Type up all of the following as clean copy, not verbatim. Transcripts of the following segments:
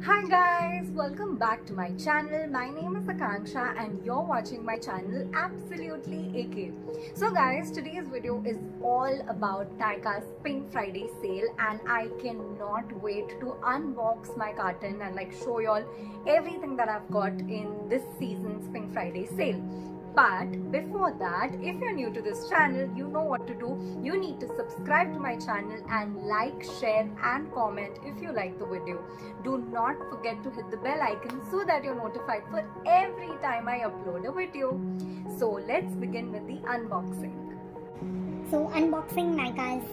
Hi guys, welcome back to my channel. My name is Akanksha and you're watching my channel Absolutely AK. So guys, today's video is all about Nykaa's Pink Friday sale and I cannot wait to unbox my carton and show y'all everything that I've got in this season's Pink Friday sale. But before that, if you're new to this channel, you know what to do. You need to subscribe to my channel and like, share and comment if you like the video. Do not forget to hit the bell icon so that you're notified for every time I upload a video. So let's begin with the unboxing. So unboxing Nykaa's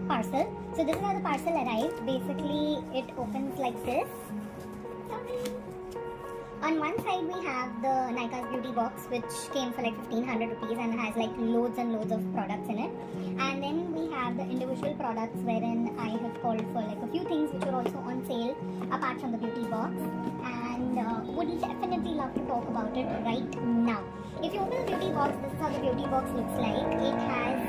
parcel. So this is how the parcel arrived. Basically it opens like this. On one side we have the Nykaa Beauty Box, which came for 1500 rupees and has loads and loads of products in it. And then we have the individual products wherein I have called for a few things which are also on sale apart from the beauty box, and would definitely love to talk about it right now. If you open the beauty box, this is how the beauty box looks like. It has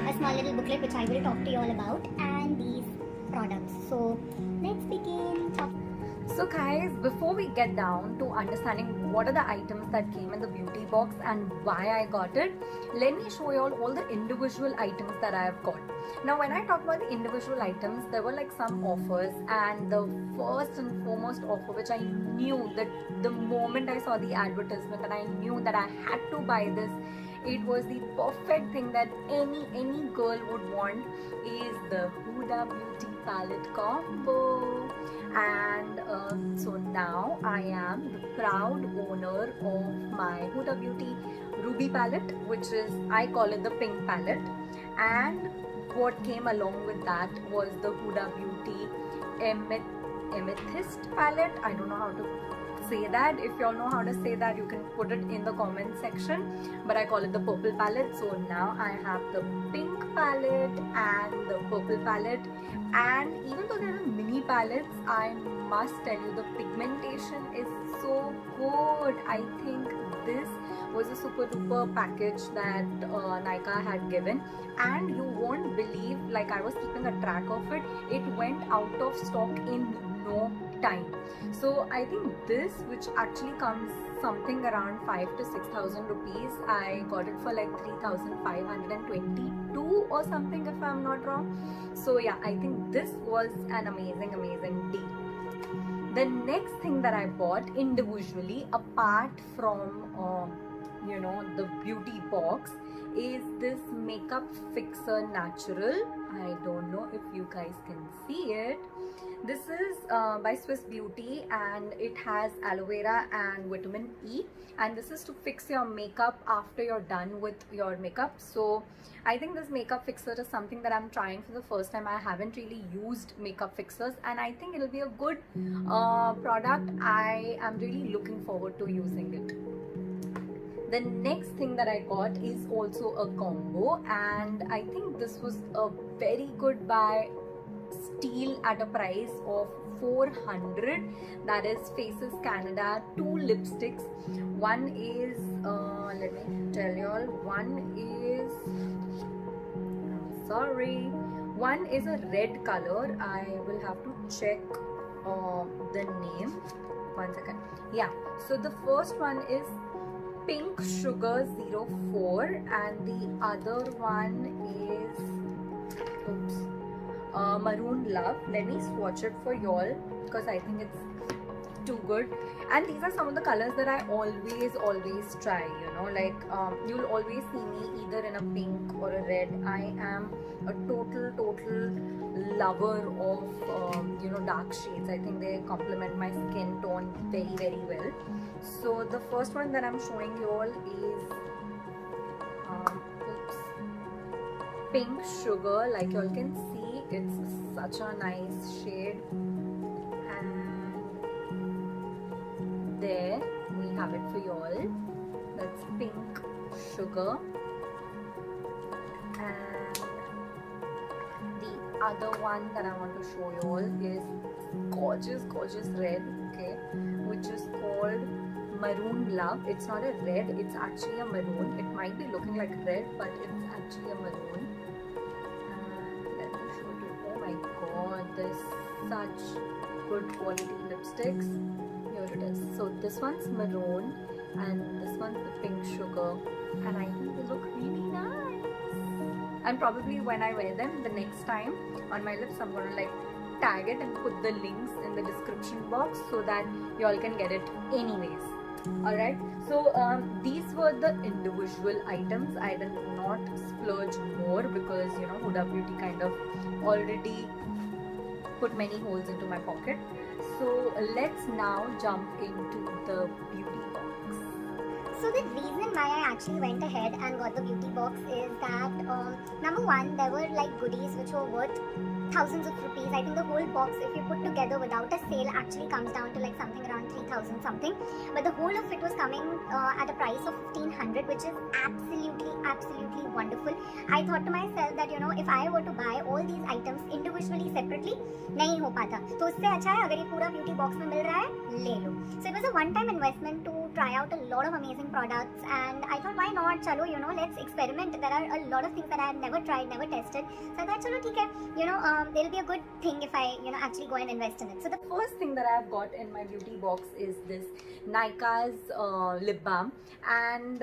a small little booklet which I will talk to you all about, and these products. So let's begin. So guys, before we get down to understanding what are the items that came in the beauty box and why I got it, let me show you all the individual items that I have got. Now when I talk about the individual items, there were some offers, and the first and foremost offer which I knew that the moment I saw the advertisement and I knew that I had to buy this, it was the perfect thing that any girl would want, is the Huda Beauty Palette combo. And so now I am the proud owner of my Huda Beauty Ruby palette, which is, I call it the pink palette, and what came along with that was the Huda Beauty amethyst palette. I don't know how to say that. If you all know how to say that, you can put it in the comment section, but I call it the purple palette. So now I have the pink palette and the purple palette, and even though there are mini palettes, I must tell you the pigmentation is so good. I think this was a super duper package that Nykaa had given, and you won't believe, I was keeping a track of it, it went out of stock in no time. So I think this, which actually comes something around 5,000 to 6,000 rupees, I got it for 3,522 or something if I'm not wrong. So yeah, I think this was an amazing deal. The next thing that I bought individually apart from the beauty box is this makeup fixer natural. I don't know if you guys can see it. This is by Swiss Beauty and it has aloe vera and vitamin E, and this is to fix your makeup after you're done with your makeup. So I think this makeup fixer is something that I'm trying for the first time. I haven't really used makeup fixers and I think it'll be a good product. I am really looking forward to using it. The next thing that I got is also a combo, and I think this was a very good buy. Steal at a price of 400. That is Faces Canada 2 lipsticks. One is let me tell you all, one is, one is a red color. I will have to check the name. 1 second. Yeah, so the first one is Pink Sugar 04 and the other one is Maroon Love. Let me swatch it for y'all because I think it's too good. And these are some of the colors that I always try, you'll always see me either in a pink or a red. I am a total lover of dark shades. I think they complement my skin tone very well. So the first one that I'm showing you all is Pink Sugar. Like you all can see, it's such a nice shade, and there we have it for y'all. That's Pink Sugar. And the other one that I want to show you all is gorgeous red, okay, which is called Maroon Love. It's not a red, it's actually a maroon. It might be looking like red, but it's actually a maroon. And let me show you. Oh my god, there's such good quality lipsticks. Here it is. So this one's maroon and this one's the pink sugar, and I think they look really nice. And probably when I wear them the next time on my lips, I'm gonna like tag it and put the links in the description box so that you all can get it anyways. Alright, so these were the individual items. I did not splurge more because, you know, Huda Beauty kind of already put many holes into my pocket. So let's now jump into the beauty box. So the reason why I actually went ahead and got the beauty box is that number one, there were like goodies which were worth thousands of rupees. I think the whole box, if you put together without a sale, actually comes down to like something around 3,000 something. But the whole of it was coming at a price of 1,500, which is absolutely wonderful. I thought to myself that, you know, if I were to buy all these items individually, separately, नहीं हो पाता. तो उससे अच्छा है अगर ये पूरा beauty box में मिल रहा है, ले लो. So it was a one-time investment to try out a lot of amazing products, and I thought, why not? Chalo, you know, let's experiment. There are a lot of things that I had never tried, never tested. So I thought, chalo, theek hai, you know, it'll be a good thing if I, you know, actually go and invest in it. So the first thing that I've got in my beauty box is this Nykaa's lip balm, and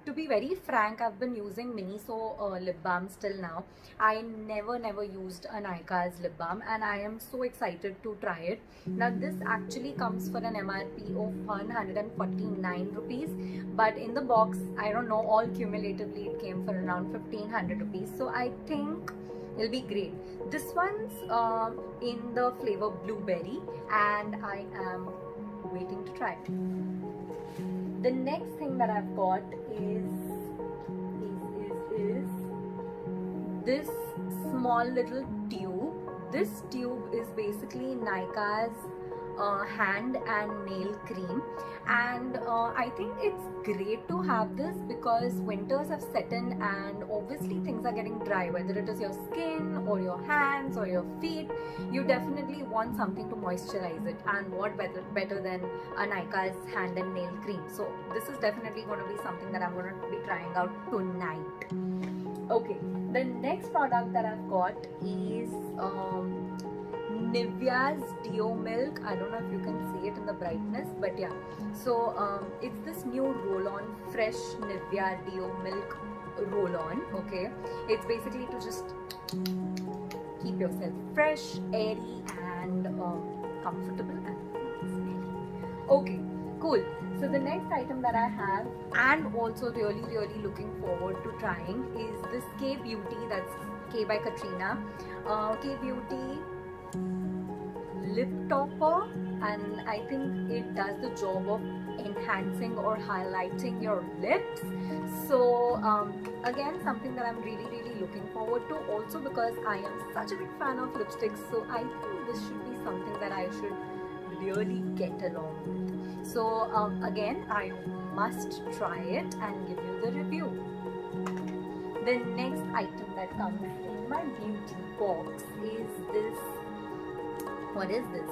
to be very frank, I've been using Miniso lip balm till now. I never used a Nykaa's lip balm, and I am so excited to try it. Now this actually comes for an MRP of 149 rupees, but in the box, I don't know, all cumulatively it came for around 1,500 rupees. So I think it'll be great. This one's in the flavor blueberry, and I am waiting to try it. The next thing that I've got is this small little tube. This tube is basically Nykaa's hand and nail cream, and I think it's great to have this because winters have set in and obviously things are getting dry, whether it is your skin or your hands or your feet. You definitely want something to moisturize it, and what better than a Nykaa's hand and nail cream. So this is definitely going to be something that I'm going to be trying out tonight. Okay, the next product that I've got is Nivea's DIO Milk. I don't know if you can see it in the brightness, but yeah. So it's this new roll-on, fresh Nivea DIO Milk roll-on. Okay, it's basically to just keep yourself fresh, airy, and comfortable and smelly. Okay, cool. So the next item that I have, and also really looking forward to trying, is this K Beauty, that's K by Katrina, K Beauty lip topper, and I think it does the job of enhancing or highlighting your lips. So again, something that I'm really looking forward to, also because I am such a big fan of lipsticks. So I think this should be something that I should really get along with. So again, I must try it and give you the review. The next item that comes in my beauty box is this. What is this?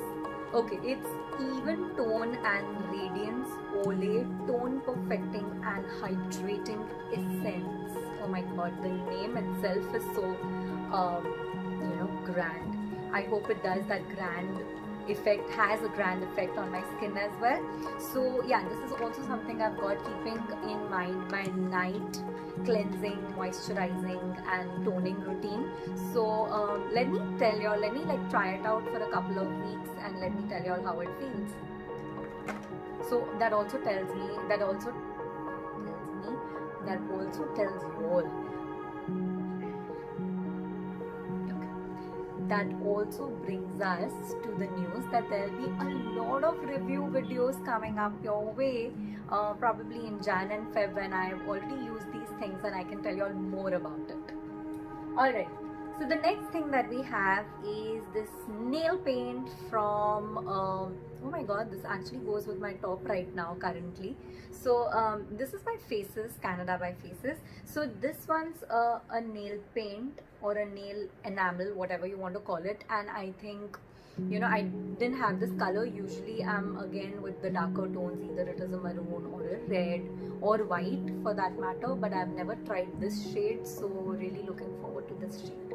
Okay, it's Even Tone and Radiance Olay Tone Perfecting and Hydrating Essence. Oh my god, the name itself is so you know, grand. I hope it does that grand effect, has a grand effect on my skin as well. So yeah, this is also something I've got, keeping in mind my night cleansing, moisturizing and toning routine. So let me tell y'all, let me like try it out for a couple of weeks and let me tell y'all how it feels. So that also tells you all, that also brings us to the news that there will be a lot of review videos coming up your way, probably in Jan and Feb, when I have already used these things and I can tell you all more about it. Alright, so the next thing that we have is this nail paint from, oh my god, this actually goes with my top right now currently. So this is by Faces, Canada by Faces. So this one's a nail paint or a nail enamel, whatever you want to call it, and I think, you know, I didn't have this color. Usually I'm again with the darker tones, either it is a maroon or a red or white for that matter, but I've never tried this shade, so really looking forward to this shade.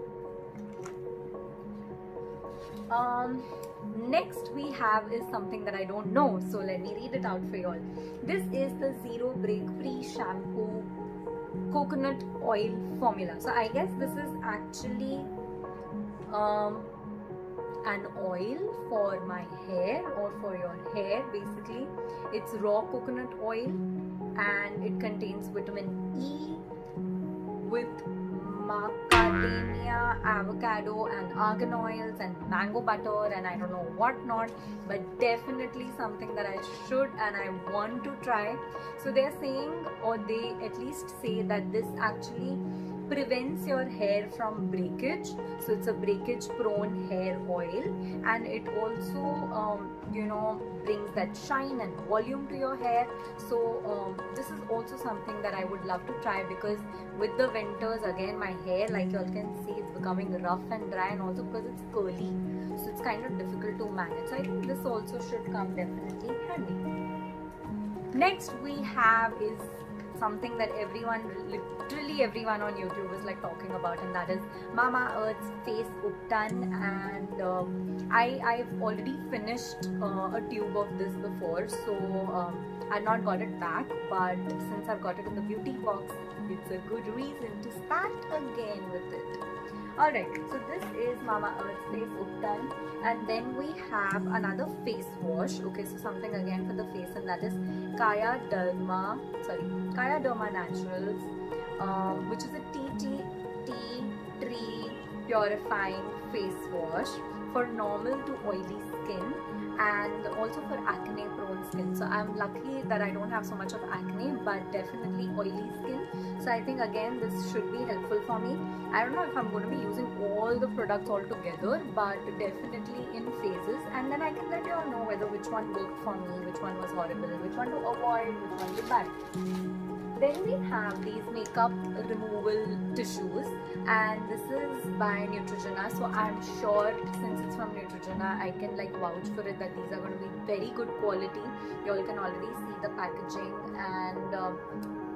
Next we have is something that I don't know, so let me read it out for you all. This is the Zero Break Free Shampoo Coconut Oil Formula. So I guess this is actually an oil for my hair or for your hair. Basically it's raw coconut oil and it contains vitamin E with macadamia, avocado and argan oils and mango butter and I don't know what not, but definitely something that I should and I want to try. So they're saying, or they at least say, that this actually prevents your hair from breakage. So it's a breakage prone hair oil, and it also you know, brings that shine and volume to your hair. So this is also something that I would love to try, because with the winters again my hair, like you all can see, it's becoming rough and dry, and also because it's curly, so it's kind of difficult to manage. So I think this also should come definitely handy. Next we have is something that everyone, literally everyone on YouTube is like talking about, and that is Mama Earth's Face Uptan. And I've already finished a tube of this before, so I've not got it back, but since I've got it in the beauty box, it's a good reason to start again with it. Alright, so this is Mama Earth's Face Uptan, and then we have another face wash. Okay, so something again for the face, and that is Kaya Derma Naturals, which is a tea tree purifying face wash for normal to oily skin and also for acne prone skin. So I'm lucky that I don't have so much of acne, but definitely oily skin. So I think again this should be helpful for me. I don't know if I'm going to be using all the products all together, but definitely in phases, and then I can let you all know whether which one worked for me, which one was horrible, which one to avoid, which one to buy. Then we have these makeup removal tissues, and this is by Neutrogena. So I'm sure since it's from Neutrogena, I can like vouch for it that these are going to be very good quality. You all can already see the packaging, and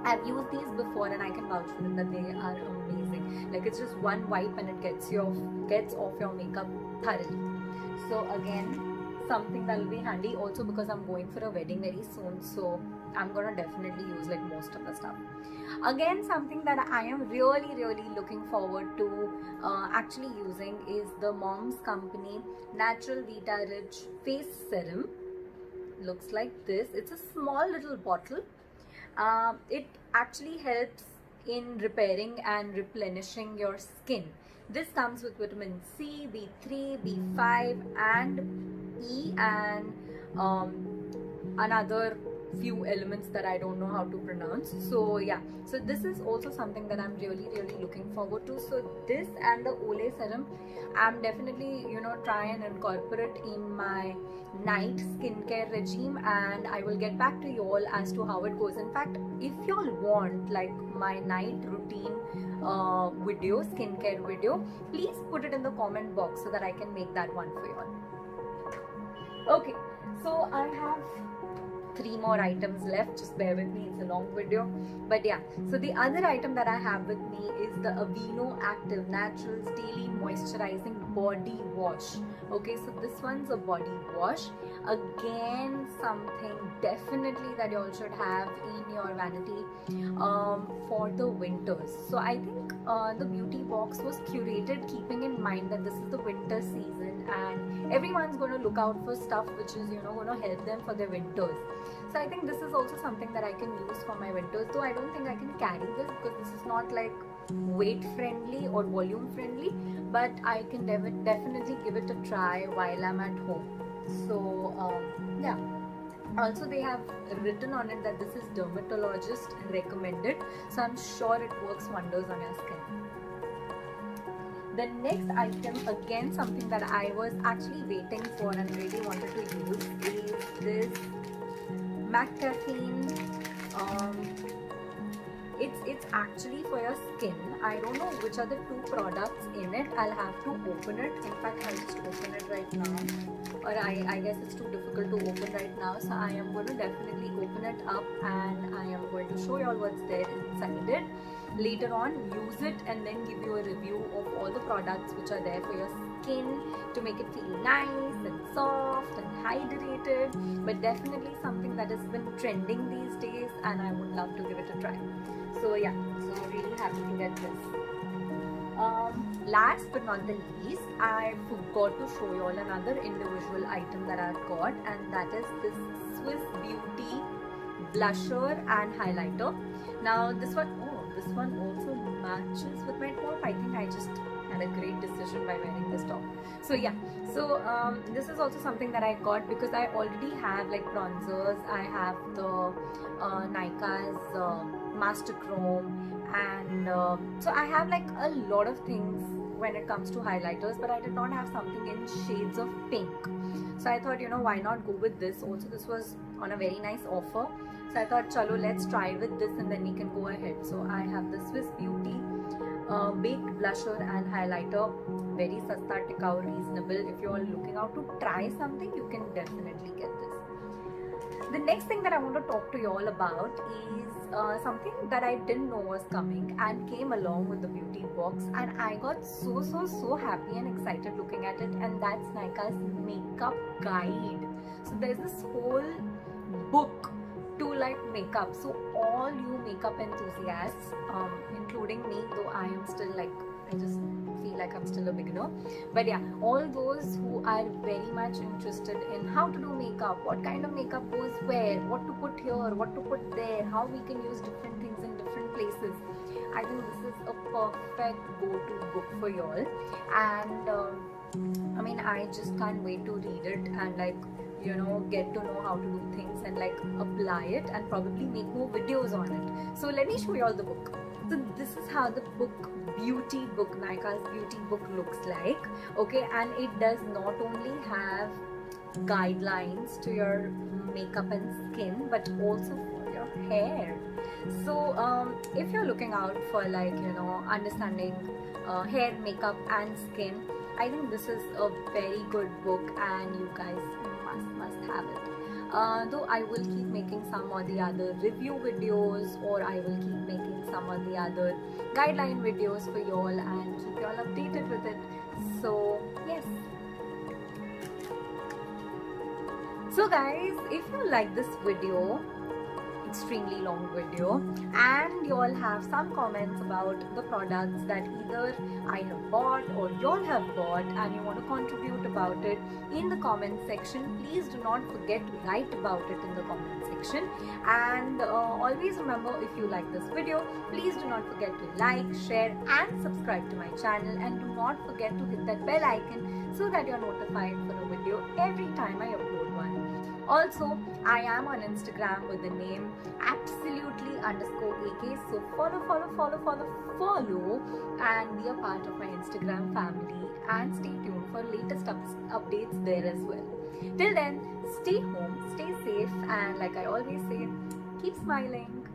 I've used these before and I can vouch for it that they are amazing. Like, it's just one wipe and it gets off your makeup thoroughly. So again, something that will be handy also because I'm going for a wedding very soon, so I'm gonna definitely use like most of the stuff. Again, something that I am really looking forward to actually using is the Mom's Company Natural Vita Rich Face Serum. Looks like this. It's a small little bottle. It actually helps in repairing and replenishing your skin. This comes with vitamin C, B3, B5 and E, and another few elements that I don't know how to pronounce. So yeah, so this is also something that I'm really looking forward to. So this and the Olay serum, I'm definitely, you know, try and incorporate in my night skincare regime, and I will get back to you all as to how it goes. In fact, if you all want like my night routine video, skincare video, please put it in the comment box so that I can make that one for you all. Okay, so I have 3 more items left, just bear with me, it's a long video. But yeah, so the other item that I have with me is the Aveeno Active Naturals Daily Moisturizing Body Wash. Okay, so this one's a body wash. Again, something definitely that you all should have in your vanity for the winters. So I think the beauty box was curated keeping in mind that this is the winter season and everyone's going to look out for stuff which is, you know, going to help them for their winters. So I think this is also something that I can use for my winters, though I don't think I can carry this because this is not like weight friendly or volume friendly, but I can definitely give it a try while I'm at home. So yeah, also they have written on it that this is dermatologist recommended, so I'm sure it works wonders on your skin. The next item, again something that I was actually waiting for and really wanted to use, is this McCaffeine. It's actually for your skin. I don't know which are the 2 products in it. I'll have to open it. In fact, I'll just open it right now. Or I guess it's too difficult to open right now. So I am going to definitely open it up and I am going to show you all what's there inside it. Later on, use it and then give you a review of all the products which are there for your skin to make it feel nice and soft and hydrated, but definitely something that has been trending these days, and I would love to give it a try. So yeah, so really happy to get this. Last but not the least, I forgot to show you all another individual item that I've got, and that is this Swiss Beauty blusher and highlighter. Now this one also matches with my top. I think I just had a great decision by wearing this top. So yeah, so this is also something that I got because I already have like bronzers. I have the Nykaa's Master Chrome, and so I have like a lot of things when it comes to highlighters, but I did not have something in shades of pink. So I thought, you know, why not go with this? Also, this was on a very nice offer, so I thought, chalo, let's try with this and then we can go ahead. So I have the Swiss Beauty baked blusher and highlighter, very sasta, tikau, reasonable. If you are looking out to try something, you can definitely get this. The next thing that I want to talk to you all about is something that I didn't know was coming and came along with the beauty box, and I got so happy and excited looking at it, and that's Nykaa's makeup guide. So there's this whole book to like makeup, so all you makeup enthusiasts, including me, though I am still like, I just feel like I'm still a beginner, but yeah, all those who are very much interested in how to do makeup, what kind of makeup goes where, what to put here, what to put there, how we can use different things in different places, I think this is a perfect go-to book for y'all. And I mean, I just can't wait to read it and like, you know, get to know how to do things and like apply it and probably make more videos on it. So let me show you all the book. So this is how the beauty book, Nykaa's beauty book looks like. Okay, and it does not only have guidelines to your makeup and skin, but also for your hair. So if you're looking out for like, you know, understanding hair, makeup and skin, I think this is a very good book and you guys must have it. Though I will keep making some or the other review videos, or I will keep making some or the other guideline videos for y'all and keep y'all updated with it. So yes. So guys, if you like this video, extremely long video, and you all have some comments about the products that either I have bought or you all have bought and you want to contribute about it in the comment section, please do not forget to write about it in the comment section. And always remember, if you like this video, please do not forget to like, share and subscribe to my channel, and do not forget to hit that bell icon so that you're notified for a video every time I upload one. Also, I am on Instagram with the name absolutely_AK, so follow and be a part of my Instagram family, and stay tuned for latest updates there as well. Till then, stay home, stay safe, and like I always say, keep smiling.